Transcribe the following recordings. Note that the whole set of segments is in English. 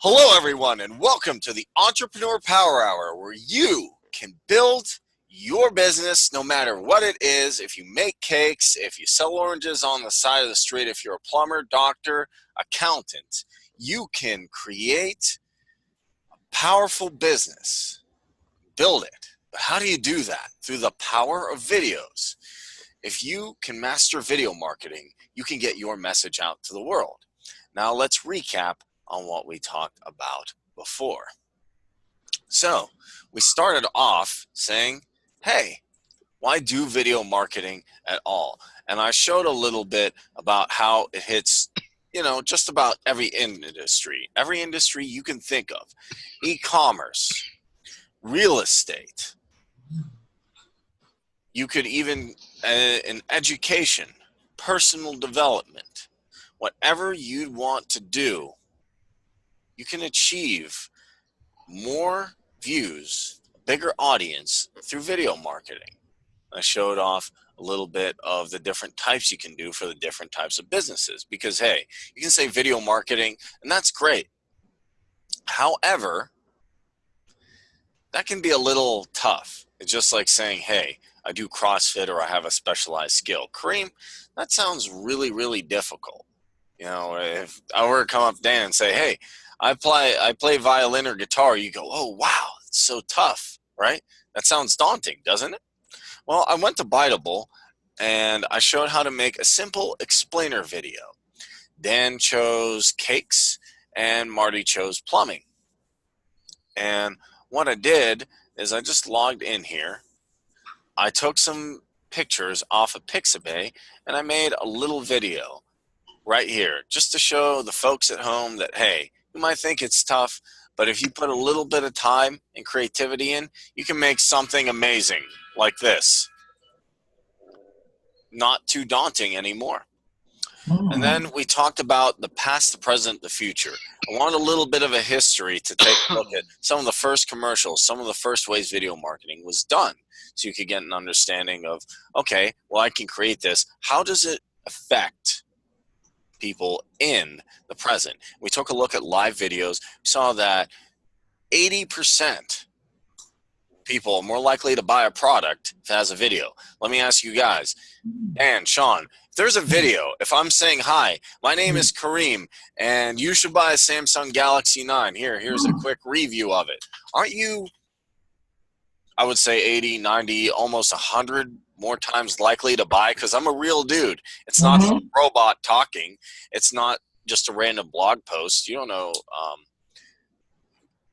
Hello, everyone, and welcome to the Entrepreneur Power Hour, where you can build your business no matter what it is. If you make cakes, if you sell oranges on the side of the street, if you're a plumber, doctor, accountant, you can create a powerful business. Build it. But how do you do that? Through the power of videos. If you can master video marketing, you can get your message out to the world. Now let's recap on what we talked about before. So we started off saying, hey, why do video marketing at all? And I showed a little bit about how it hits, just about every industry you can think of. E-commerce, real estate. You could even, in education, personal development, whatever you want to do, you can achieve more views, a bigger audience through video marketing. I showed off a little bit of the different types you can do for the different types of businesses because, hey, you can say video marketing, and that's great. However, that can be a little tough. It's just like saying, hey, I do CrossFit or I have a specialized skill. Kareem, that sounds really, really difficult. If I were to come up to Dan and say, hey, I play violin or guitar, you go, oh, wow, it's so tough, right? That sounds daunting, doesn't it? Well, I went to Biteable, and I showed how to make a simple explainer video. Dan chose cakes, and Marty chose plumbing. And what I did is I just logged in here. I took some pictures off of Pixabay, and I made a little video right here just to show the folks at home that, hey, you might think it's tough, but if you put a little bit of time and creativity in, you can make something amazing like this. Not too daunting anymore. And then we talked about the past, the present, the future. I wanted a little bit of a history to take a look at some of the first commercials, some of the first ways video marketing was done. So you could get an understanding of, okay, well, I can create this. How does it affect people in the present? We took a look at live videos. We saw that 80% people are more likely to buy a product if it has a video. Let me ask you guys, and Sean, if there's a video, if I'm saying, hi, my name is Kareem, and you should buy a Samsung Galaxy 9. Here's a quick review of it. Aren't you, I would say 80, 90, almost 100 more times likely to buy? Because I'm a real dude. It's not a robot talking. It's not just a random blog post. You don't know.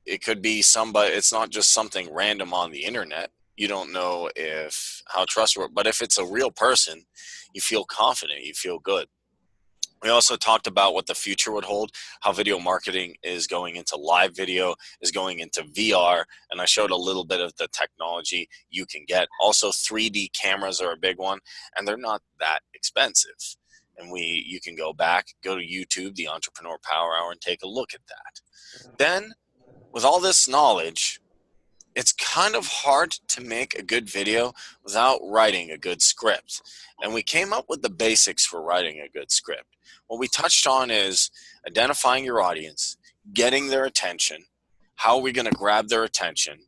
It could be somebody. It's not just something random on the internet. You don't know how trustworthy. But if it's a real person, you feel confident. You feel good. We also talked about what the future would hold, how video marketing is going into live video, is going into VR, and I showed a little bit of the technology you can get. Also, 3D cameras are a big one, and they're not that expensive. And you can go to YouTube, the Entrepreneur Power Hour, and take a look at that. Then, with all this knowledge, it's kind of hard to make a good video without writing a good script. And we came up with the basics for writing a good script. What we touched on is identifying your audience, getting their attention. How are we going to grab their attention?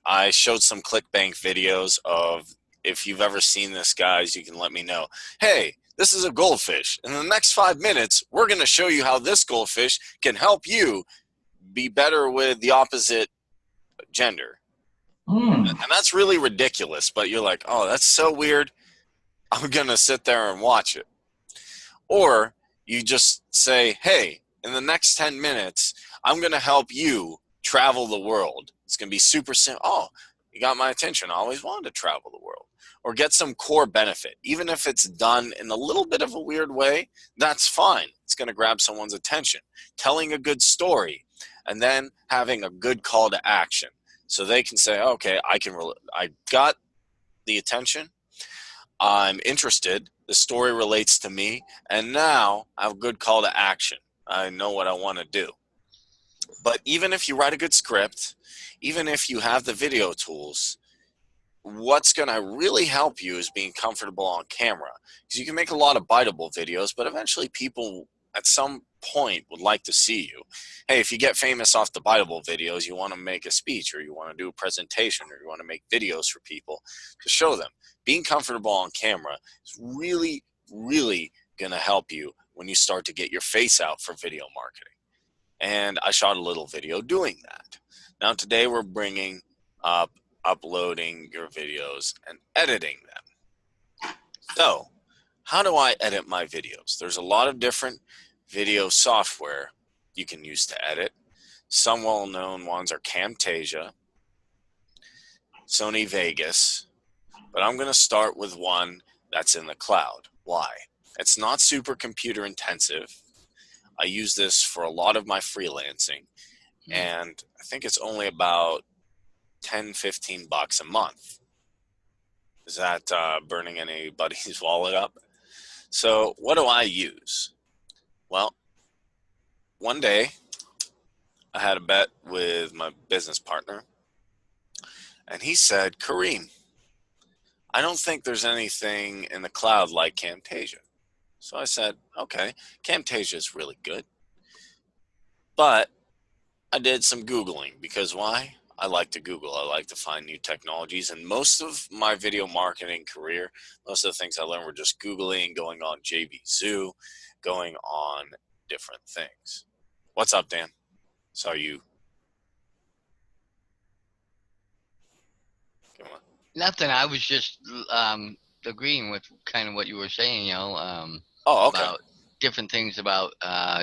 I showed some ClickBank videos of, if you've ever seen this, guys, you can let me know. Hey, this is a goldfish. In the next 5 minutes, we're going to show you how this goldfish can help you be better with the opposite gender. And that's really ridiculous, but you're like, oh, that's so weird. I'm going to sit there and watch it. Or you just say, hey, in the next 10 minutes, I'm going to help you travel the world. It's going to be super simple. Oh, you got my attention. I always wanted to travel the world. Or get some core benefit. Even if it's done in a little bit of a weird way, that's fine. It's going to grab someone's attention. Telling a good story, and then having a good call to action. So they can say, okay, I got the attention. I'm interested. The story relates to me. And now I have a good call to action. I know what I want to do. But even if you write a good script, even if you have the video tools, what's going to really help you is being comfortable on camera. Because you can make a lot of biteable videos, but eventually people at some point would like to see you. Hey, if you get famous off the Bible videos, you want to make a speech, or you want to do a presentation, or you want to make videos for people to show them. Being comfortable on camera is really, really going to help you when you start to get your face out for video marketing. And I shot a little video doing that. Now today we're bringing up uploading your videos and editing them. So how do I edit my videos? There's a lot of different video software you can use to edit. Some well-known ones are Camtasia, Sony Vegas, but I'm going to start with one that's in the cloud. Why? It's not super computer intensive. I use this for a lot of my freelancing, and I think it's only about 10, 15 bucks a month. Is that burning anybody's wallet up? So what do I use? Well, one day I had a bet with my business partner, and he said, Kareem, I don't think there's anything in the cloud like Camtasia. So I said, okay, Camtasia is really good. But I did some Googling, because why? I like to Google. I like to find new technologies. And most of my video marketing career, most of the things I learned were just Googling, going on JVZoo, going on different things. What's up, Dan? Saw you. Come on. Nothing. I was just agreeing with kind of what you were saying, Oh, okay. about different things about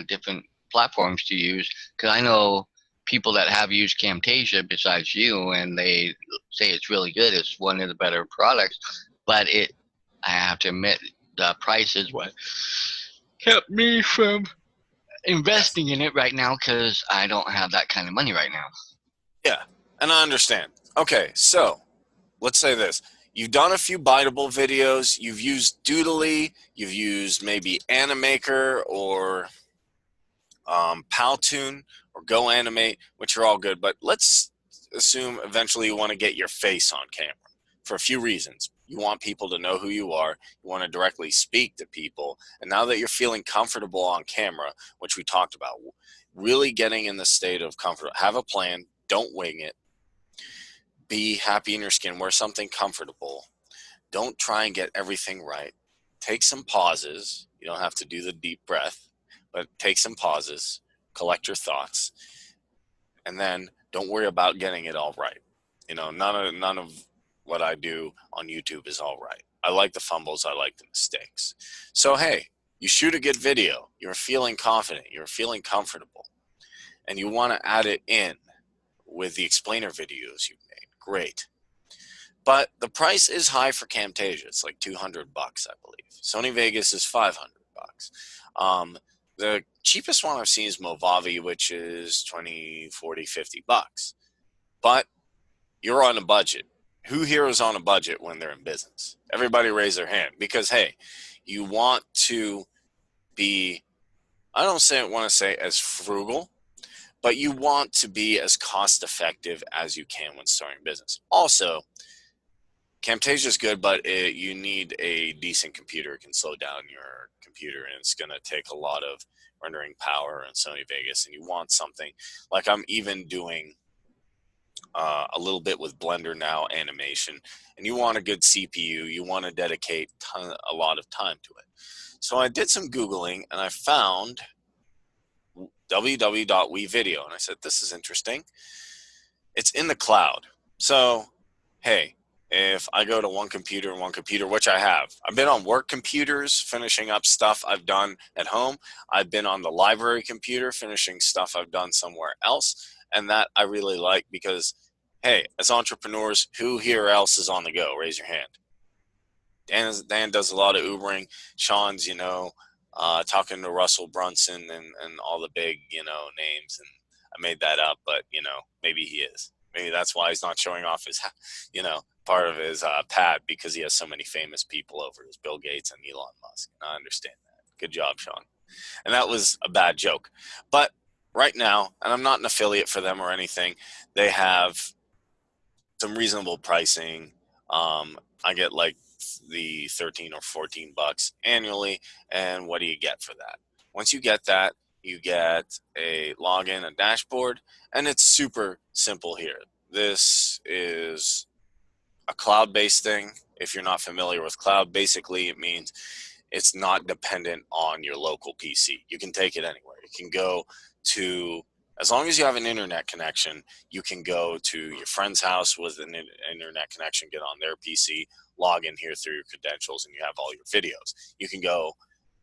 different platforms to use. Because I know people that have used Camtasia besides you, and they say it's really good. It's one of the better products, but I have to admit, the price is what kept me from investing in it right now, because I don't have that kind of money right now. Yeah, and I understand. Okay, so let's say this. You've done a few biteable videos. You've used Doodly. You've used maybe Animaker or Powtoon or Go Animate, which are all good. But let's assume eventually you want to get your face on camera for a few reasons. You want people to know who you are. You want to directly speak to people. And now that you're feeling comfortable on camera, which we talked about, really getting in the state of comfort, have a plan. Don't wing it. Be happy in your skin. Wear something comfortable. Don't try and get everything right. Take some pauses. You don't have to do the deep breath, but take some pauses. Collect your thoughts. And then don't worry about getting it all right. You know, none of what I do on YouTube is all right. I like the fumbles. I like the mistakes. So, hey, you shoot a good video. You're feeling confident. You're feeling comfortable. And you want to add it in with the explainer videos you've made. Great. But the price is high for Camtasia. It's like 200 bucks, I believe. Sony Vegas is 500 bucks. The cheapest one I've seen is Movavi, which is 20, 40, 50 bucks. But you're on a budget. Who here is on a budget when they're in business? Everybody raise their hand, because, hey, you want to be, I don't want to say as frugal, but you want to be as cost effective as you can when starting business. Also, Camtasia is good, but you need a decent computer. It can slow down your computer, and it's going to take a lot of rendering power in Sony Vegas. And you want something like, I'm even doing a little bit with Blender now, animation, and you want a good CPU. You want to dedicate a lot of time to it. So I did some Googling, and I found www.wevideo, and I said, this is interesting. It's in the cloud. So, hey, if I go to one computer, which I have, I've been on work computers finishing up stuff I've done at home. I've been on the library computer finishing stuff I've done somewhere else. And that I really like, because, hey, as entrepreneurs, who here else is on the go? Raise your hand. Dan does a lot of Ubering. Sean's, talking to Russell Brunson and all the big, names. And I made that up, but, maybe he is. Maybe that's why he's not showing off his, part of his pad, because he has so many famous people over. There's Bill Gates and Elon Musk. And I understand that. Good job, Sean. And that was a bad joke. But right now, and I'm not an affiliate for them or anything, they have some reasonable pricing. I get like the 13 or 14 bucks annually. And what do you get for that? Once you get that, You get a login, a dashboard, and it's super simple here. This is a cloud-based thing. If you're not familiar with cloud, basically it means it's not dependent on your local PC. You can take it anywhere. You can go to, as long as you have an internet connection, you can go to your friend's house with an internet connection, get on their PC, log in here through your credentials, and you have all your videos. You can go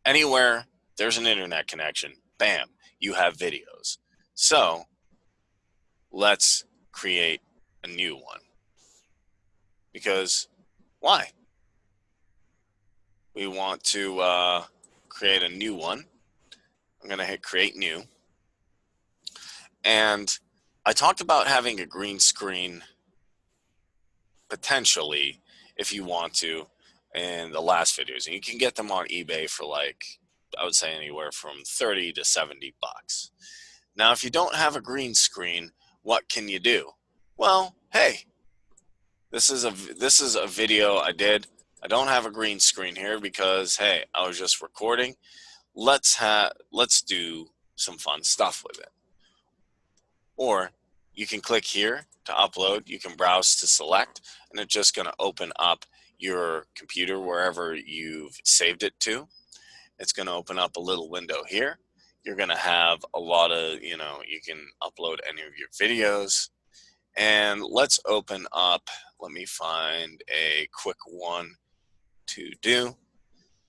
anywhere there's an internet connection, bam, you have videos. So let's create a new one. Because why? We want to create a new one. I'm going to hit create new. And I talked about having a green screen potentially if you want to in the last videos. And you can get them on eBay for like, I would say anywhere from 30 to 70 bucks. Now, if you don't have a green screen, what can you do? Well, hey, this is a video I did. I don't have a green screen here because hey, I was just recording. Let's do some fun stuff with it. Or you can click here to upload. You can browse to select, and it's just going to open up your computer wherever you've saved it to. It's going to open up a little window here. You're going to have a lot of, you can upload any of your videos. And let's open up, let me find a quick one to do.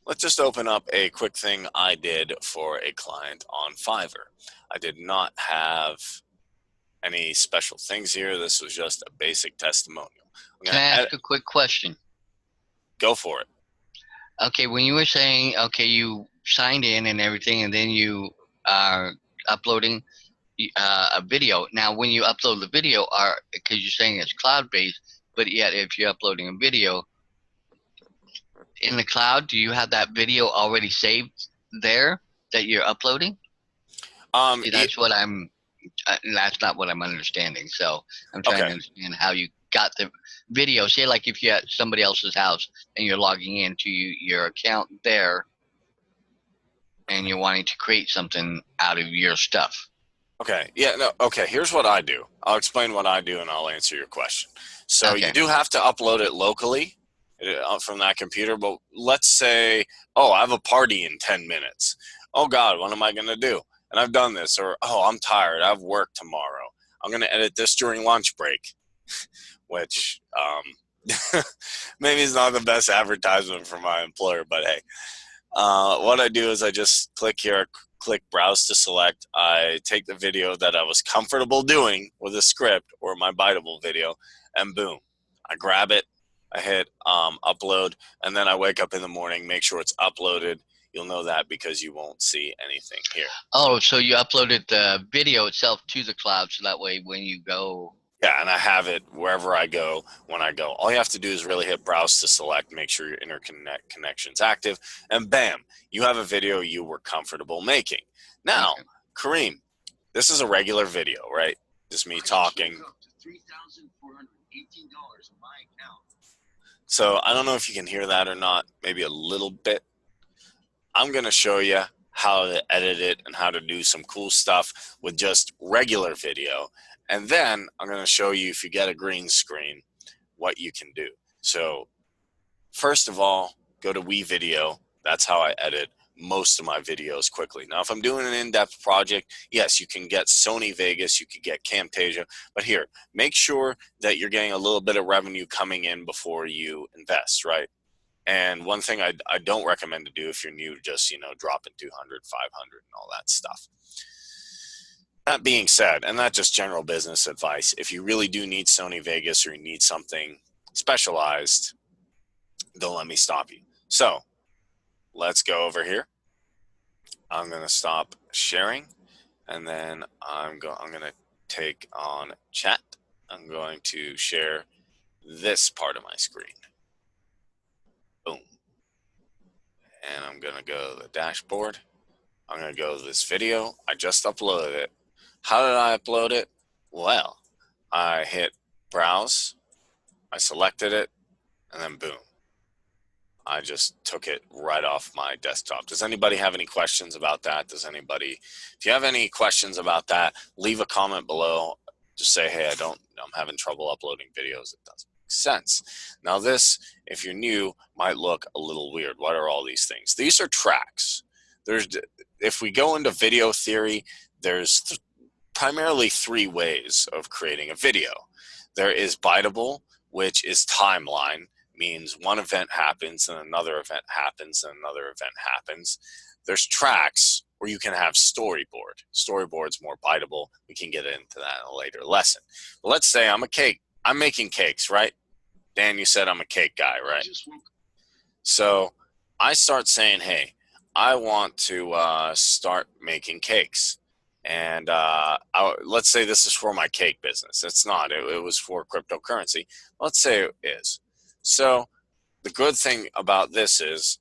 Let's just open up a quick thing I did for a client on Fiverr. I did not have any special things here. This was just a basic testimonial. Can I ask a quick question? Go for it. Okay, when you were saying, okay, you signed in and everything, and then you are uploading a video. Now, when you upload the video, because you're saying it's cloud-based, but yet if you're uploading a video in the cloud, do you have that video already saved there that you're uploading? See, that's what that's not what I'm understanding. So I'm trying to understand how you got the video. Say like if you're at somebody else's house and you're logging into your account there and you're wanting to create something out of your stuff. Okay. Yeah. No. Okay. Here's what I do. I'll explain what I do, and I'll answer your question. So you do have to upload it locally from that computer. But let's say, oh, I have a party in 10 minutes. Oh God, what am I going to do? And I've done this. Or oh, I'm tired. I have work tomorrow. I'm going to edit this during lunch break, which maybe is not the best advertisement for my employer. But hey, what I do is I just click here. Click browse to select. I take the video that I was comfortable doing with a script or my biteable video, and boom, I grab it, I hit upload, and then I wake up in the morning, make sure it's uploaded. You'll know that because you won't see anything here. Oh, so you uploaded the video itself to the cloud, so that way when you go. Yeah, and I have it wherever I go when I go. All you have to do is really hit browse to select, make sure your interconnect connection's active, and bam, you have a video you were comfortable making. Now, Kareem, this is a regular video, right? Just me talking. So I don't know if you can hear that or not, maybe a little bit. I'm going to show you how to edit it and how to do some cool stuff with just regular video. And then I'm going to show you, if you get a green screen, what you can do. So first of all, go to WeVideo. That's how I edit most of my videos quickly. Now, if I'm doing an in-depth project, yes, you can get Sony Vegas, you could get Camtasia, but here, make sure that you're getting a little bit of revenue coming in before you invest, right? And one thing I don't recommend to do if you're new, just, dropping 200, 500 and all that stuff. That being said, and that's just general business advice, if you really do need Sony Vegas or you need something specialized, don't let me stop you. So let's go over here. I'm going to stop sharing, and then I'm going to take on chat. I'm going to share this part of my screen. Boom. And I'm going to go to the dashboard. I'm going to go to this video. I just uploaded it. How did I upload it? Well, I hit browse, I selected it, and then boom. I just took it right off my desktop. Does anybody have any questions about that? If you have any questions about that, leave a comment below. Just say, hey, I'm having trouble uploading videos. It doesn't make sense. Now this, if you're new, might look a little weird. What are all these things? These are tracks. If we go into video theory, there's primarily three ways of creating a video. There is biteable, which is timeline, means one event happens and another event happens and another event happens. There's tracks where you can have storyboard. Storyboard's more biteable. We can get into that in a later lesson. But let's say I'm making cakes, right? Dan, you said I'm a cake guy, right? So I start saying, hey, I want to start making cakes. And let's say this is for my cake business. It's not. It was for cryptocurrency. Let's say it is. So the good thing about this is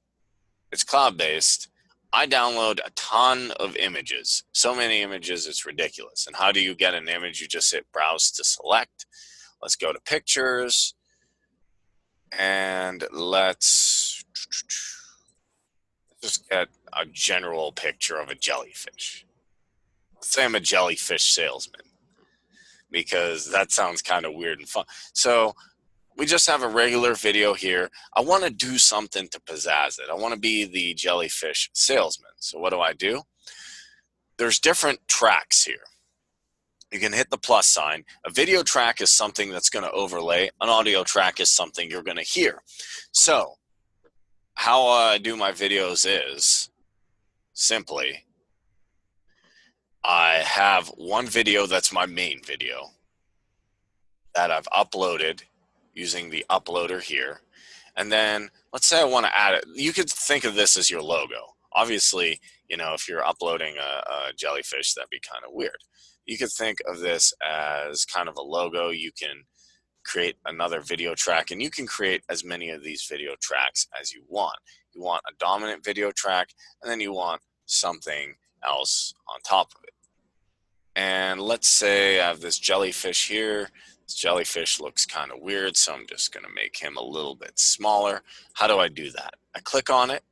it's cloud-based. I download a ton of images. So many images, it's ridiculous. And how do you get an image? You just hit browse to select. Let's go to pictures. And let's just get a general picture of a jellyfish. Let's say I'm a jellyfish salesman, because that sounds kind of weird and fun. So we just have a regular video here. I want to do something to pizzazz it. I want to be the jellyfish salesman. So what do? There's different tracks here. You can hit the plus sign. A video track is something that's going to overlay. An audio track is something you're going to hear. So how I do my videos is simply, I have one video that's my main video that I've uploaded using the uploader here. And then let's say I want to add it. You could think of this as your logo. Obviously, if you're uploading a jellyfish, that'd be kind of weird. You could think of this as kind of a logo. You can create another video track, and you can create as many of these video tracks as you want. You want a dominant video track, and then you want something else on top of it. And let's say I have this jellyfish here. This jellyfish looks kind of weird, so I'm just going to make him a little bit smaller. How do I do that? I click on it.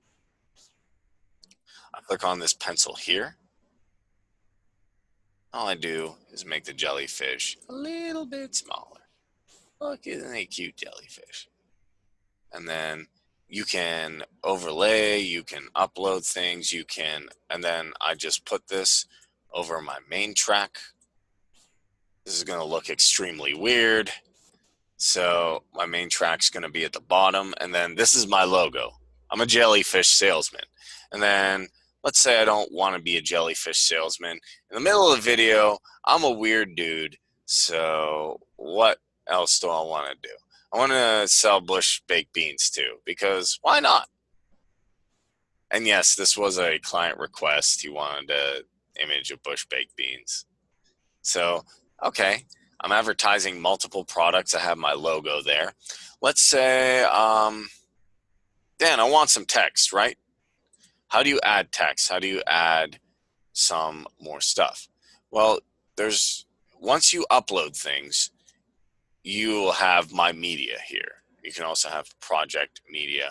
I click on this pencil here. All I do is make the jellyfish a little bit smaller. Look, isn't he cute, jellyfish? And then you can overlay, you can upload things, and then I just put this over my main track. This is going to look extremely weird. So my main track's going to be at the bottom, and then this is my logo. I'm a jellyfish salesman. And then let's say I don't want to be a jellyfish salesman. In the middle of the video, I'm a weird dude. So what else do I want to do? I want to sell bush baked beans too, because why not? And yes, this was a client request. He wanted an image of bush baked beans. So, okay, I'm advertising multiple products. I have my logo there. Let's say, Dan, I want some text, right? How do you add text? How do you add some more stuff? Well, once you upload things, you will have my media here. You can also have project media.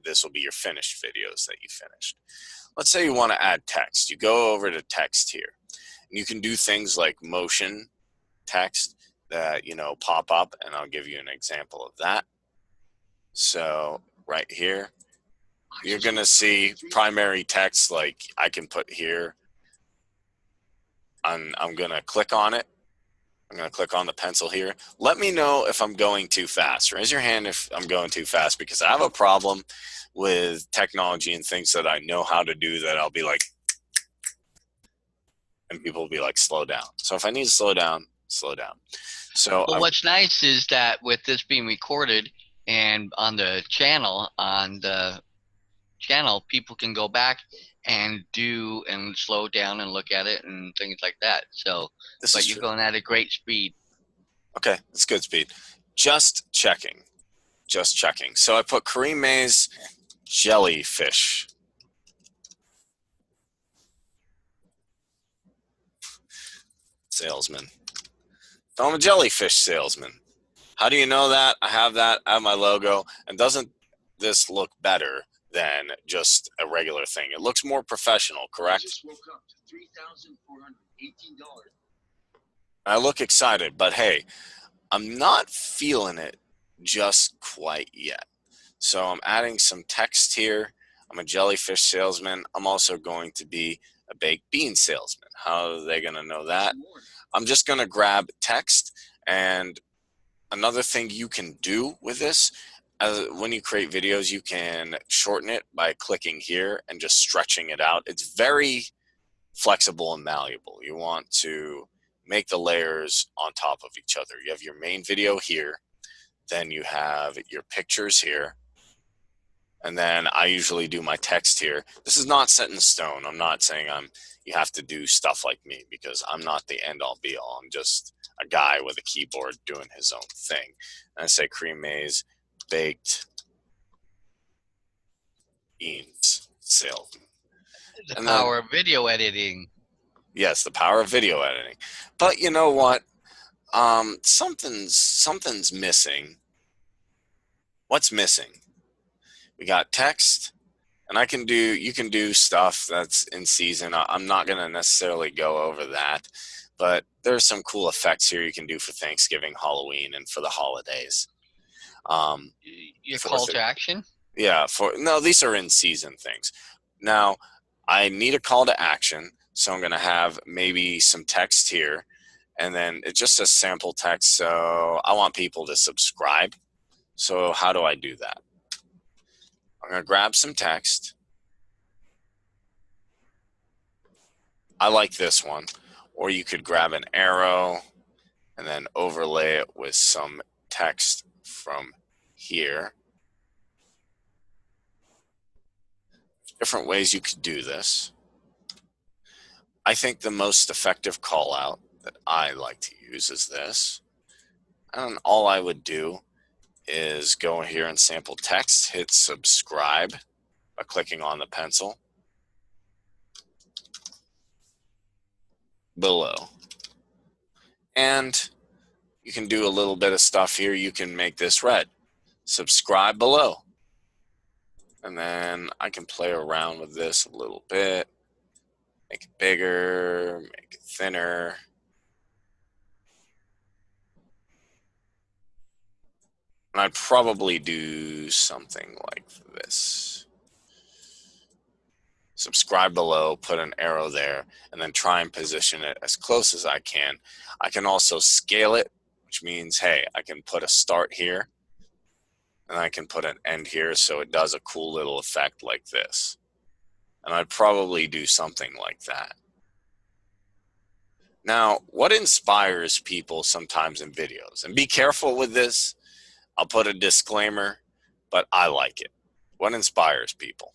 This will be your finished videos that you finished. Let's say you want to add text. You go over to text here. And you can do things like motion text that, pop up, and I'll give you an example of that. So right here, you're going to see primary text like I can put here. I'm going to click on it. I'm going to click on the pencil here. Let me know if I'm going too fast. Raise your hand if I'm going too fast, because I have a problem with technology and things that I know how to do that I'll be like, and people will be like, slow down. So if I need to slow down, slow down. So what's nice is that with this being recorded and on the channel, people can go back and slow down and look at it and things like that. So, but you're going at a great speed. Okay, that's good speed. Just checking. So I put Kareem Mays jellyfish. Salesman. So I'm a jellyfish salesman. How do you know that? I have my logo, and doesn't this look better than just a regular thing? It looks more professional, correct? I look excited, but hey, I'm not feeling it just quite yet. So I'm adding some text here. I'm a jellyfish salesman. I'm also going to be a baked bean salesman. How are they going to know that? I'm just going to grab text. And another thing you can do with this, when you create videos, you can shorten it by clicking here and just stretching it out. It's very flexible and malleable. You want to make the layers on top of each other. You have your main video here, then you have your pictures here, and then I usually do my text here. This is not set in stone. I'm not saying you have to do stuff like me, because I'm not the end all be all. I'm just a guy with a keyboard doing his own thing. And I say cream maize, baked beans, salesman. The And power then, of video editing. yes, the power of video editing. But you know what? Something's missing. What's missing? We got text, and you can do stuff that's in season. I'm not going to necessarily go over that, but there's some cool effects here you can do for Thanksgiving, Halloween, and for the holidays. Your For call to action. Yeah, no, these are in season things. Now, I need a call to action, so I'm going to have maybe some text here, and then it just says sample text. So I want people to subscribe. So how do I do that? I'm going to grab some text. I like this one. Or you could grab an arrow and then overlay it with some text from here. Different ways you could do this. I think the most effective call out that I like to use is this. And all I would do is go here and sample text, hit subscribe by clicking on the pencil below. And you can do a little bit of stuff here. You can make this red. Subscribe below. And then I can play around with this a little bit. Make it bigger, make it thinner. And I'd probably do something like this. Subscribe below, put an arrow there, and then try and position it as close as I can. I can also scale it, which means, hey, I can put a start here, and I can put an end here, so it does a cool little effect like this. And I'd probably do something like that. Now, what inspires people sometimes in videos? And be careful with this. I'll put a disclaimer, but I like it. What inspires people?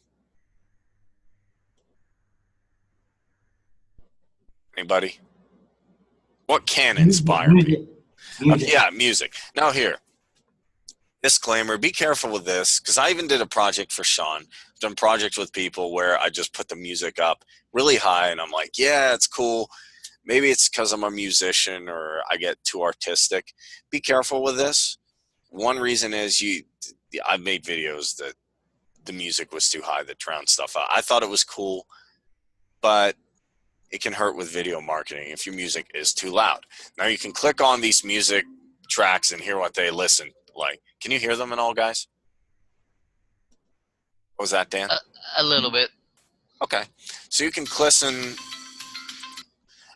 Anybody? What can inspire me? Music. Yeah, music. Now here, disclaimer, be careful with this, because I even did a project for Sean. I've done projects with people where I just put the music up really high, and I'm like, yeah, it's cool. Maybe it's because I'm a musician or I get too artistic. Be careful with this. One reason is I've made videos that the music was too high that drowned stuff out. I thought it was cool, but it can hurt with video marketing if your music is too loud. Now you can click on these music tracks and hear what they listen like. Can you hear them at all, guys? What was that, Dan? A little bit. Okay. So you can listen,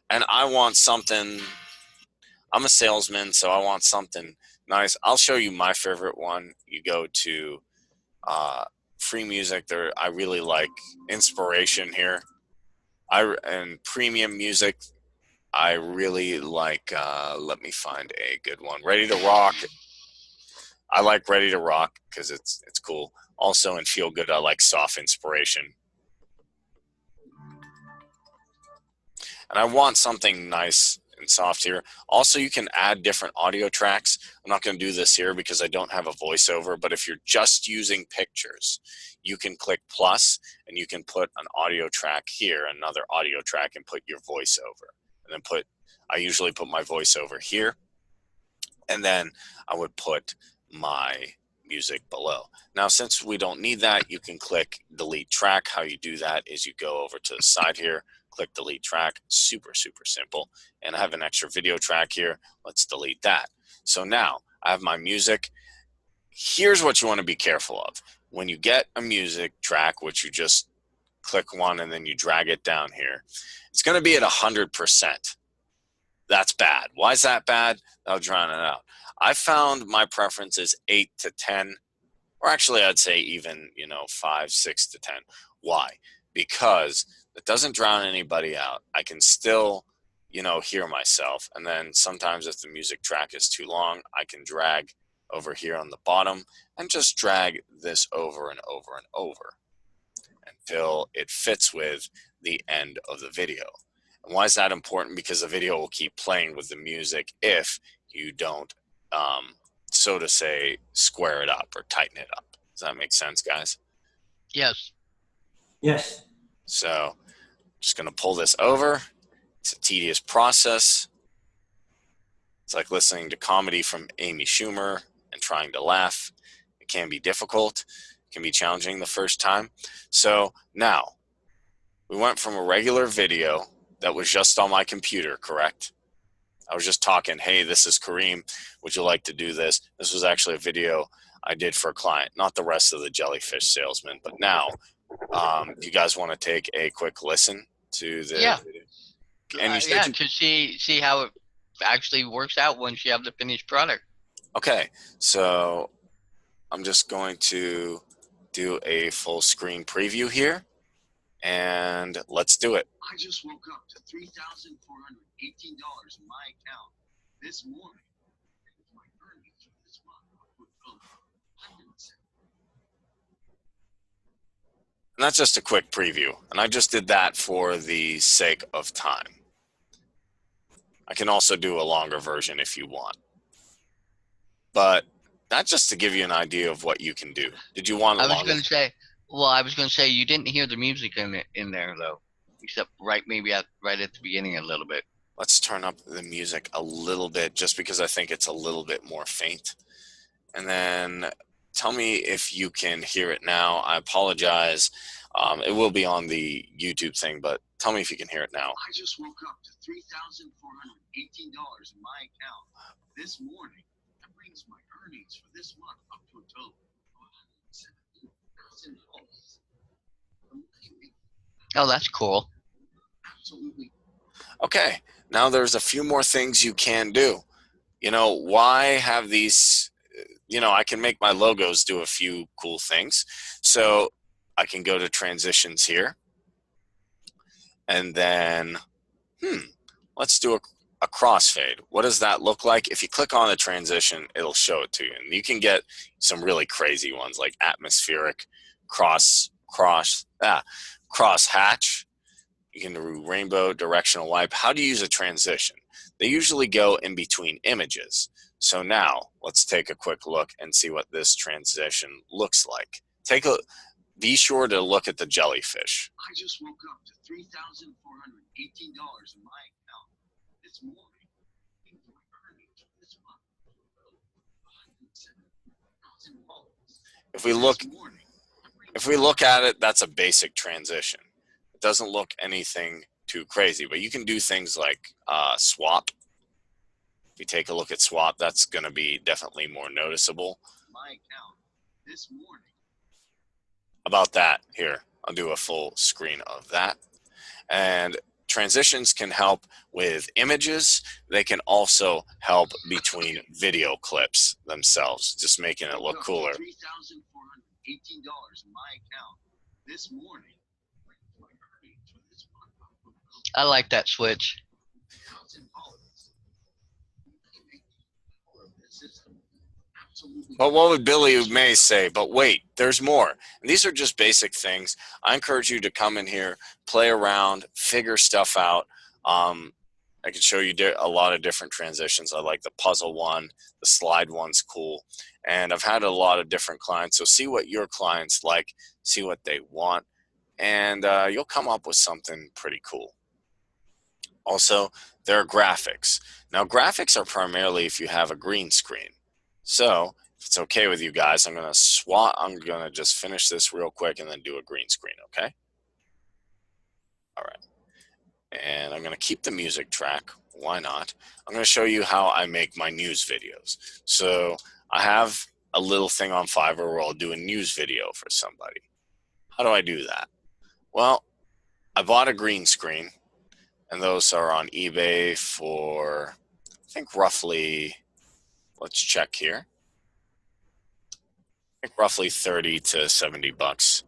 and I want something. I'm a salesman, so I want something nice. I'll show you my favorite one. You go to free music. I really like inspiration here. And premium music, I really like. Let me find a good one. Ready to Rock. I like Ready to Rock because it's cool. Also in Feel Good, I like Soft Inspiration. And I want something nice and soft here. Also, you can add different audio tracks. I'm not going to do this here because I don't have a voiceover, but if you're just using pictures, you can click plus and you can put an audio track here, another audio track, and put your voiceover. And then I usually put my voiceover here, and then I would put my music below. Now, since we don't need that, you can click delete track. How you do that is you go over to the side here, click delete track, super, super simple. And I have an extra video track here. Let's delete that. So now I have my music. Here's what you want to be careful of. When you get a music track, which you just click one and then you drag it down here, it's going to be at 100%. That's bad. Why is that bad? I'll drown it out. I found my preference is 8 to 10, or actually I'd say even, 5, 6 to 10. Why? Because it doesn't drown anybody out. I can still, hear myself. And then sometimes if the music track is too long, I can drag over here on the bottom and just drag this over and over and over until it fits with the end of the video. And why is that important? Because the video will keep playing with the music if you don't, so to say, square it up or tighten it up. Does that make sense, guys? Yes. Yes. So just going to pull this over. It's a tedious process. It's like listening to comedy from Amy Schumer and trying to laugh. It can be difficult. It can be challenging the first time. So now we went from a regular video that was just on my computer, correct? I was just talking, hey, this is Kareem. Would you like to do this? This was actually a video I did for a client, not the rest of the jellyfish salesman. But now, do you guys want to take a quick listen to the video? And you said to see how it actually works out once you have the finished product. Okay, so I'm just going to do a full screen preview here, and let's do it. I just woke up to $3,418 in my account this morning. My earnings for this month. And that's just a quick preview, and I just did that for the sake of time. I can also do a longer version if you want. But that's just to give you an idea of what you can do. Did you want a longer? I was going to say you didn't hear the music in there though, except right at the beginning a little bit. Let's turn up the music a little bit just because I think it's a little bit more faint. And then tell me if you can hear it now. I apologize. It will be on the YouTube thing, but tell me if you can hear it now. I just woke up to $3,418 in my account this morning. That brings my earnings for this month up to a total of $17,000. Oh, that's cool. Absolutely. Okay, now there's a few more things you can do. Why have these, I can make my logos do a few cool things. So I can go to transitions here. And then, let's do a crossfade. What does that look like? If you click on the transition, it'll show it to you. And you can get some really crazy ones like atmospheric, cross hatch. You can do rainbow, directional wipe. How do you use a transition? They usually go in between images. So now let's take a quick look and see what this transition looks like. Be sure to look at the jellyfish. I just woke up to $3,418 in my account this morning. If we look at it, that's a basic transition. It doesn't look anything too crazy, but you can do things like swap. If you take a look at swap, that's going to be definitely more noticeable. My account this morning. About that here, I'll do a full screen of that. And transitions can help with images. They can also help between video clips themselves, just making it look cooler. $3,418 in my account this morning. I like that switch. But what would Billy May say? But wait, there's more. And these are just basic things. I encourage you to come in here, play around, figure stuff out. I can show you a lot of different transitions. I like the puzzle one. The slide one's cool. And I've had a lot of different clients. So see what your clients like, see what they want, and you'll come up with something pretty cool. Also, there are graphics. Now, graphics are primarily if you have a green screen. So if it's okay with you guys, I'm going to just finish this real quick and then do a green screen, okay? All right. And I'm going to keep the music track. Why not? I'm going to show you how I make my news videos. So I have a little thing on Fiverr where I'll do a news video for somebody. How do I do that? Well, I bought a green screen, and those are on eBay for, I think, roughly, let's check here. I think roughly 30 to 70 bucks.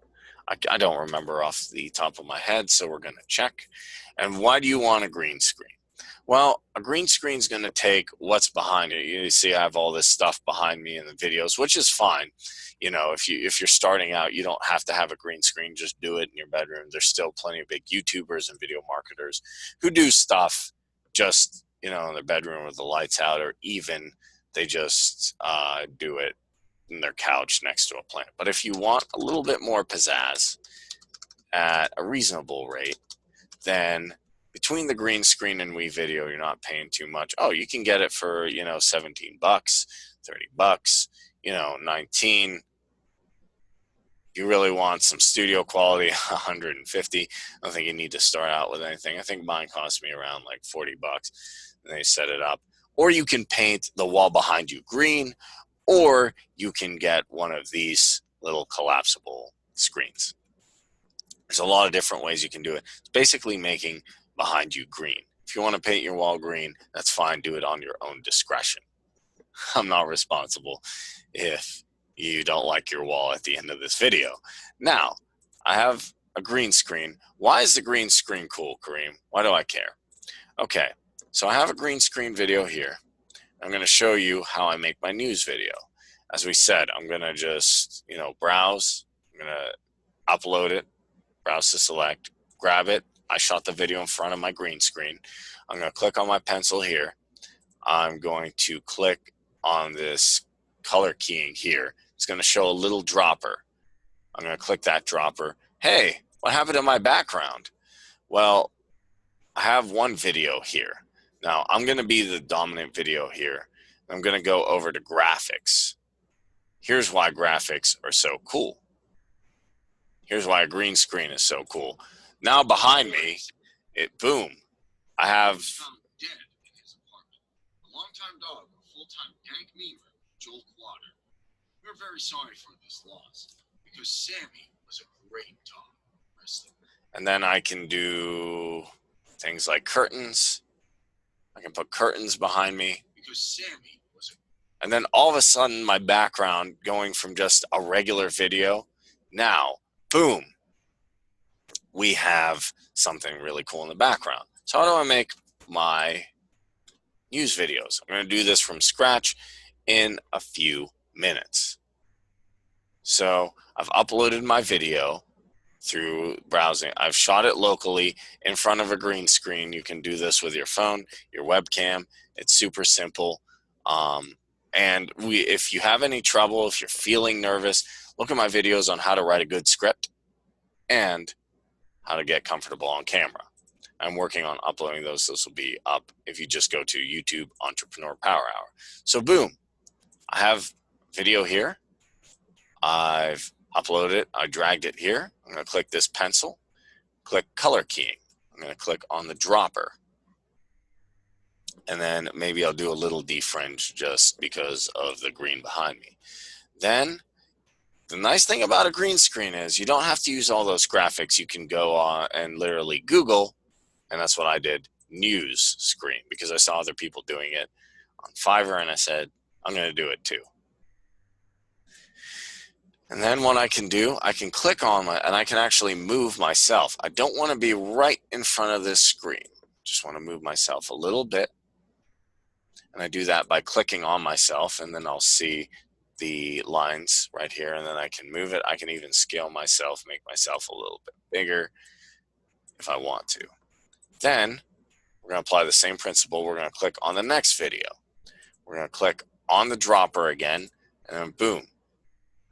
I don't remember off the top of my head, so we're going to check. And why do you want a green screen? Well, a green screen is going to take what's behind it. You see I have all this stuff behind me in the videos, which is fine. You know, if you're starting out, you don't have to have a green screen. Just do it in your bedroom. There's still plenty of big YouTubers and video marketers who do stuff just, you know, in their bedroom with the lights out, or even they just do it in their couch next to a plant. But if you want a little bit more pizzazz at a reasonable rate, then between the green screen and WeVideo, you're not paying too much. Oh, you can get it for, you know, 17 bucks, 30 bucks, you know, 19. If you really want some studio quality, 150. I don't think you need to start out with anything. I think mine cost me around like 40 bucks, and they set it up. Or you can paint the wall behind you green, or you can get one of these little collapsible screens. There's a lot of different ways you can do it. It's basically making behind you green. If you want to paint your wall green, that's fine. Do it on your own discretion. I'm not responsible if you don't like your wall at the end of this video. Now, I have a green screen. Why is the green screen cool, Kareem? Why do I care? Okay, so I have a green screen video here. I'm going to show you how I make my news video. As we said, I'm going to just, you know, browse. I'm going to upload it, browse to select, grab it. I shot the video in front of my green screen. I'm going to click on my pencil here. I'm going to click on this color keying here. It's going to show a little dropper. I'm going to click that dropper. Hey, what happened to my background? Well, I have one video here. Now, I'm going to be the dominant video here. I'm going to go over to graphics. Here's why graphics are so cool. Here's why a green screen is so cool. Now behind me, boom, I have... Dead in his apartment. A longtime dog, a full-time dank memer, Joel Quader. We're very sorry for this loss, because Sammy was a great dog. And then I can do things like curtains. I can put curtains behind me. Because Sammy was a... And then all of a sudden, my background going from just a regular video, now, boom, we have something really cool in the background. So how do I make my news videos? I'm going to do this from scratch in a few minutes. So I've uploaded my video through browsing. I've shot it locally in front of a green screen. You can do this with your phone, your webcam. It's super simple. And if you have any trouble, if you're feeling nervous, look at my videos on how to write a good script and how to get comfortable on camera. I'm working on uploading those. Those will be up if you just go to YouTube Entrepreneur Power Hour. So boom, I have video here. I've uploaded it. I dragged it here. I'm going to click this pencil, click color keying. I'm going to click on the dropper. And then maybe I'll do a little defringe just because of the green behind me. Then the nice thing about a green screen is you don't have to use all those graphics. You can go on and literally Google, and that's what I did, news screen, because I saw other people doing it on Fiverr, and I said, I'm going to do it too. And then what I can do, I can click on and I can actually move myself. I don't want to be right in front of this screen. Just want to move myself a little bit. And I do that by clicking on myself, and then I'll see the lines right here, and then I can move it. I can even scale myself, make myself a little bit bigger if I want to. Then we're going to apply the same principle. We're going to click on the next video. We're going to click on the dropper again, and then boom,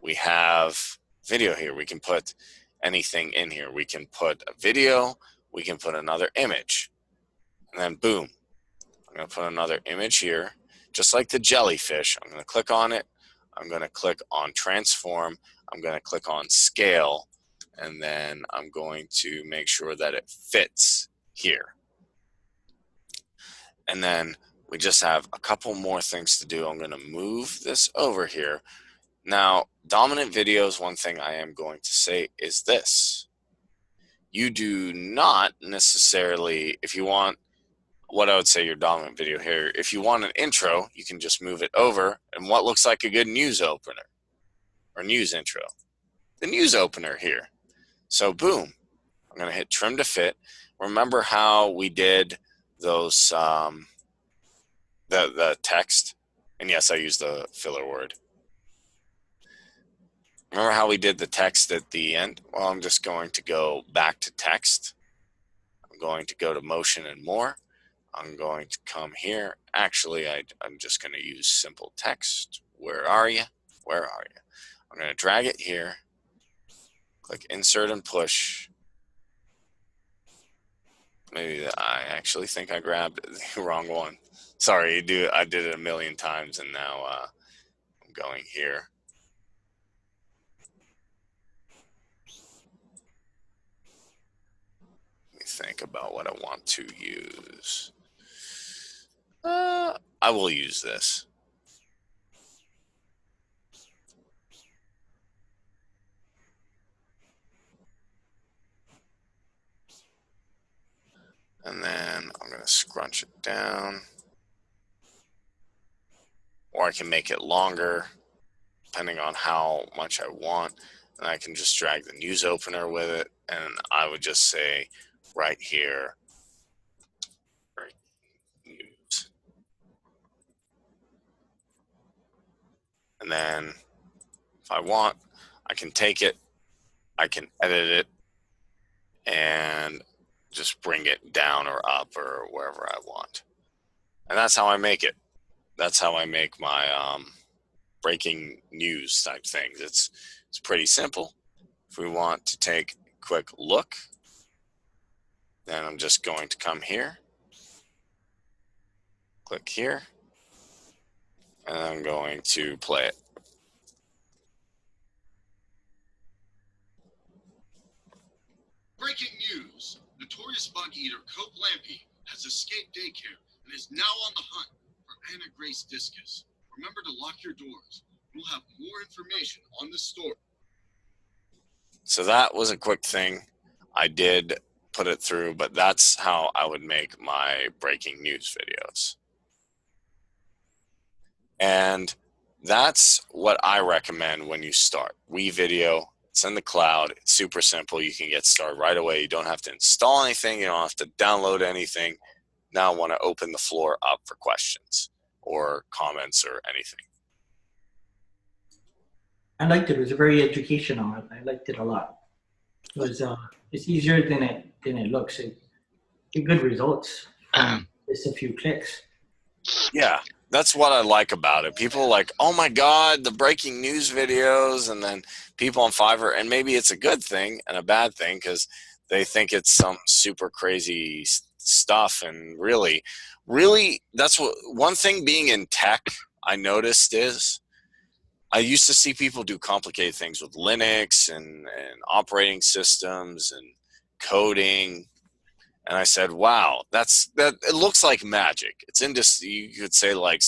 we have video here. We can put anything in here. We can put a video. We can put another image. And then boom, I'm going to put another image here. Just like the jellyfish, I'm going to click on it. I'm going to click on transform. I'm going to click on scale, and then I'm going to make sure that it fits here. And then we just have a couple more things to do. I'm going to move this over here. Now, dominant videos, one thing I am going to say is this. You do not necessarily, if you want, what I would say your dominant video here, if you want an intro, you can just move it over and what looks like a good news opener or news intro. The news opener here. So boom, I'm going to hit trim to fit. Remember how we did those, the text? And yes, I used the filler word. Remember how we did the text at the end? Well, I'm just going to go back to text. I'm going to go to motion and more. I'm going to come here. Actually, I'm just going to use simple text. Where are you? Where are you? I'm going to drag it here. Click insert and push. Maybe I actually think I grabbed the wrong one. Sorry, I did it a million times, and now I'm going here. Let me think about what I want to use. I will use this. And then I'm going to scrunch it down. Or I can make it longer, depending on how much I want. And I can just drag the news opener with it. And I would just say right here, news. And then if I want, I can take it, I can edit it, and just bring it down or up or wherever I want. And that's how I make it. That's how I make my breaking news type things. It's pretty simple. If we want to take a quick look, then I'm just going to come here, click here, and I'm going to play it. Breaking news. Notorious bug eater Cope Lampy has escaped daycare and is now on the hunt for Anna Grace Discus. Remember to lock your doors. We'll have more information on the story. So that was a quick thing. I did put it through, but that's how I would make my breaking news videos. And that's what I recommend when you start. WeVideo, it's in the cloud. It's super simple. You can get started right away. You don't have to install anything. You don't have to download anything. Now I want to open the floor up for questions or comments or anything. I liked it. It was very educational. I liked it a lot. It was it's easier than it looks. It good results. Just a few clicks. Yeah, that's what I like about it. People are like, oh my God, the breaking news videos, and then people on Fiverr, and maybe it's a good thing and a bad thing because they think it's some super crazy stuff. And really, that's what one thing being in tech I noticed is I used to see people do complicated things with Linux and operating systems and coding. And I said, wow, that it looks like magic. It's you could say like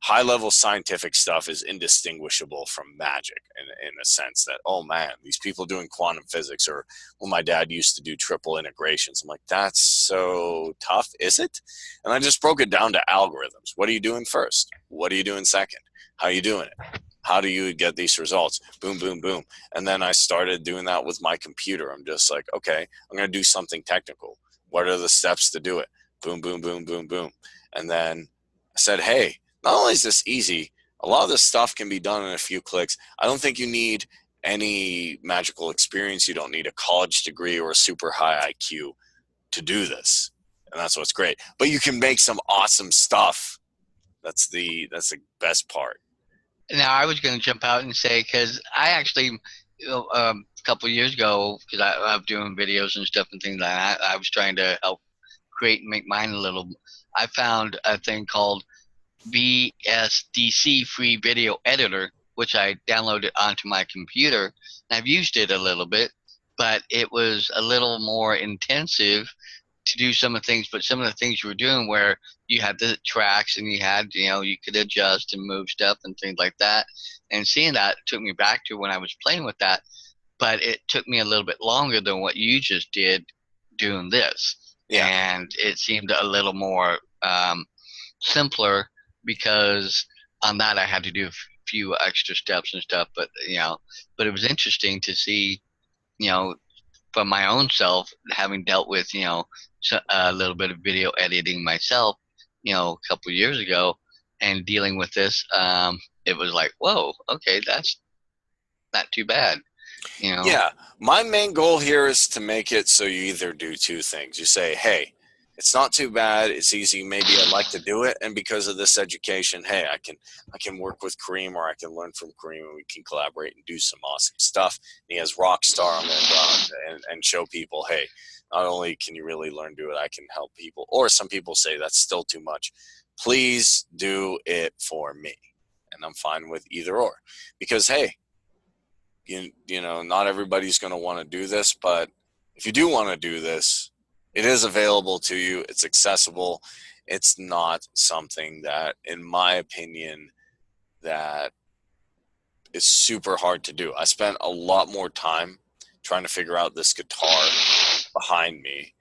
high level scientific stuff is indistinguishable from magic in a sense that, oh man, these people doing quantum physics, or well, my dad used to do triple integrations. I'm like, that's so tough, is it? And I just broke it down to algorithms. What are you doing first? What are you doing second? How are you doing it? How do you get these results? Boom, boom, boom. And then I started doing that with my computer. I'm just like, okay, I'm going to do something technical. What are the steps to do it? Boom, boom, boom, boom, boom. And then I said, hey, not only is this easy, a lot of this stuff can be done in a few clicks. I don't think you need any magical experience. You don't need a college degree or a super high IQ to do this. And that's what's great. But you can make some awesome stuff. That's the best part. Now, I was going to jump out and say, because I actually, a couple of years ago, because I'm doing videos and stuff and things like that, I was trying to help create and make mine a little. I found a thing called VSDC Free Video Editor, which I downloaded onto my computer. And I've used it a little bit, but it was a little more intensive to do some of the things. But some of the things you were doing where you had the tracks and you had, you could adjust and move stuff and things like that. And seeing that took me back to when I was playing with that. But it took me a little bit longer than what you just did doing this. Yeah. And it seemed a little more simpler, because on that I had to do a few extra steps and stuff. But but it was interesting to see, from my own self, having dealt with a little bit of video editing myself, a couple of years ago, and dealing with this. It was like, whoa, okay, that's not too bad. Yeah, my main goal here is to make it so you either do two things. You say, hey, it's not too bad, it's easy, maybe I'd like to do it, and because of this education, hey, I can work with Kareem, or I can learn from Kareem, and we can collaborate and do some awesome stuff. And he has Rockstar, I'm going to go out and show people, hey, not only can you really learn to do it, I can help people. Or some people say that's still too much. Please do it for me. And I'm fine with either or, because hey, you know, not everybody's going to want to do this, but if you do want to do this, it is available to you. It's accessible. It's not something that, in my opinion, that is super hard to do. I spent a lot more time trying to figure out this guitar behind me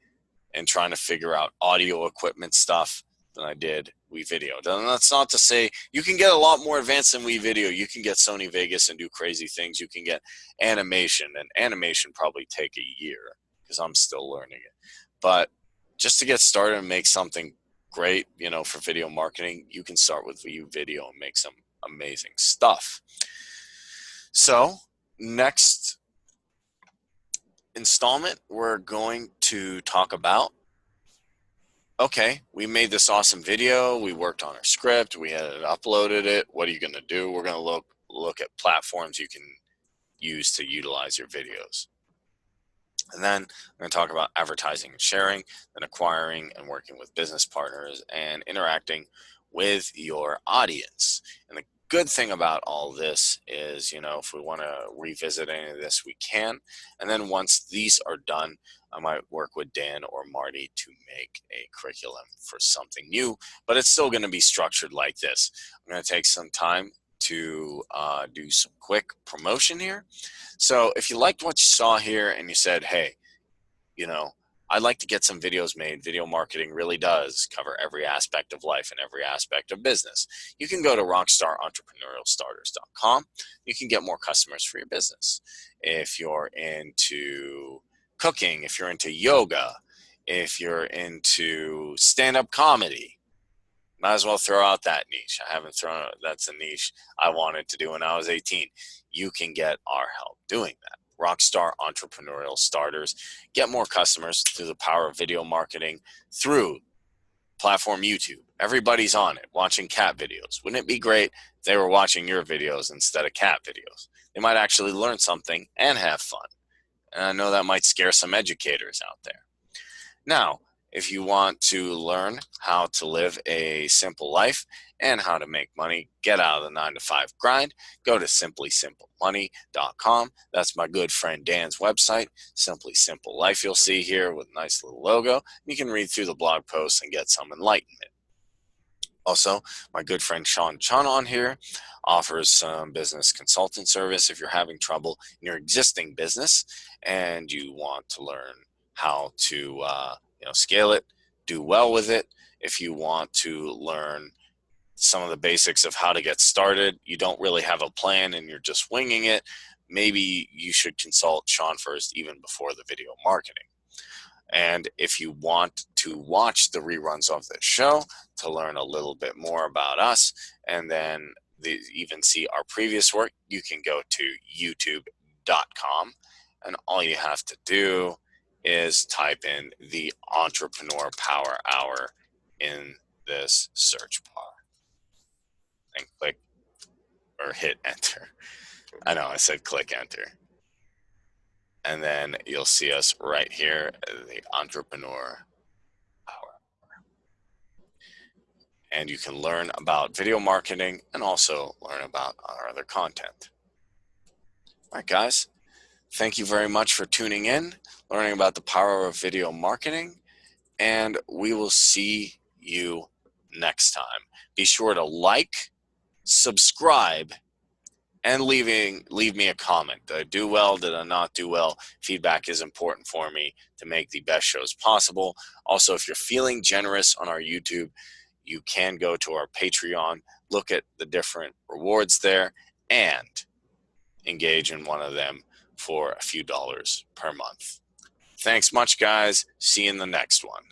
and trying to figure out audio equipment stuff than I did WeVideo. And that's not to say you can get a lot more advanced than WeVideo. You can get Sony Vegas and do crazy things. You can get animation, and animation probably take a year because I'm still learning it. But just to get started and make something great, you know, for video marketing, you can start with WeVideo and make some amazing stuff. So next installment, we're going to talk about, okay, we made this awesome video, we worked on our script, we edited, uploaded it. What are you going to do? We're going to look at platforms you can use to utilize your videos. And then we're going to talk about advertising and sharing, then acquiring and working with business partners, and interacting with your audience. And the good thing about all this is, you know, if we want to revisit any of this, we can. And then once these are done, I might work with Dan or Marty to make a curriculum for something new, but it's still going to be structured like this. I'm going to take some time to do some quick promotion here. So if you liked what you saw here and you said, hey, you know, I'd like to get some videos made. Video marketing really does cover every aspect of life and every aspect of business. You can go to rockstarentrepreneurialstarters.com. You can get more customers for your business. If you're into cooking, if you're into yoga, if you're into stand-up comedy, might as well throw out that niche. I haven't thrown out, that's a niche I wanted to do when I was 18. You can get our help doing that. Rockstar Entrepreneurial Starters. Get more customers through the power of video marketing through platform YouTube. Everybody's on it, watching cat videos. Wouldn't it be great if they were watching your videos instead of cat videos? They might actually learn something and have fun. And I know that might scare some educators out there. Now, if you want to learn how to live a simple life and how to make money, get out of the 9-to-5 grind, go to simplysimplemoney.com. That's my good friend Dan's website, Simply Simple Life. You'll see here with a nice little logo. You can read through the blog posts and get some enlightenment. Also, my good friend Sean Chun on here offers some business consultant service if you're having trouble in your existing business and you want to learn how to scale it, do well with it. If you want to learn some of the basics of how to get started, you don't really have a plan and you're just winging it, maybe you should consult Sean first, even before the video marketing. And if you want to watch the reruns of this show to learn a little bit more about us and then even see our previous work, you can go to youtube.com, and all you have to do is type in the Entrepreneur Power Hour in this search bar and click or hit enter. I know I said click enter. And then you'll see us right here, the Entrepreneur Power Hour. and you can learn about video marketing and also learn about our other content. All right, guys, thank you very much for tuning in, learning about the power of video marketing, and we will see you next time. Be sure to like, subscribe, and leave me a comment. Did I do well? Did I not do well? Feedback is important for me to make the best shows possible. Also, if you're feeling generous on our YouTube, you can go to our Patreon, look at the different rewards there, and engage in one of them for a few dollars per month. Thanks much, guys. See you in the next one.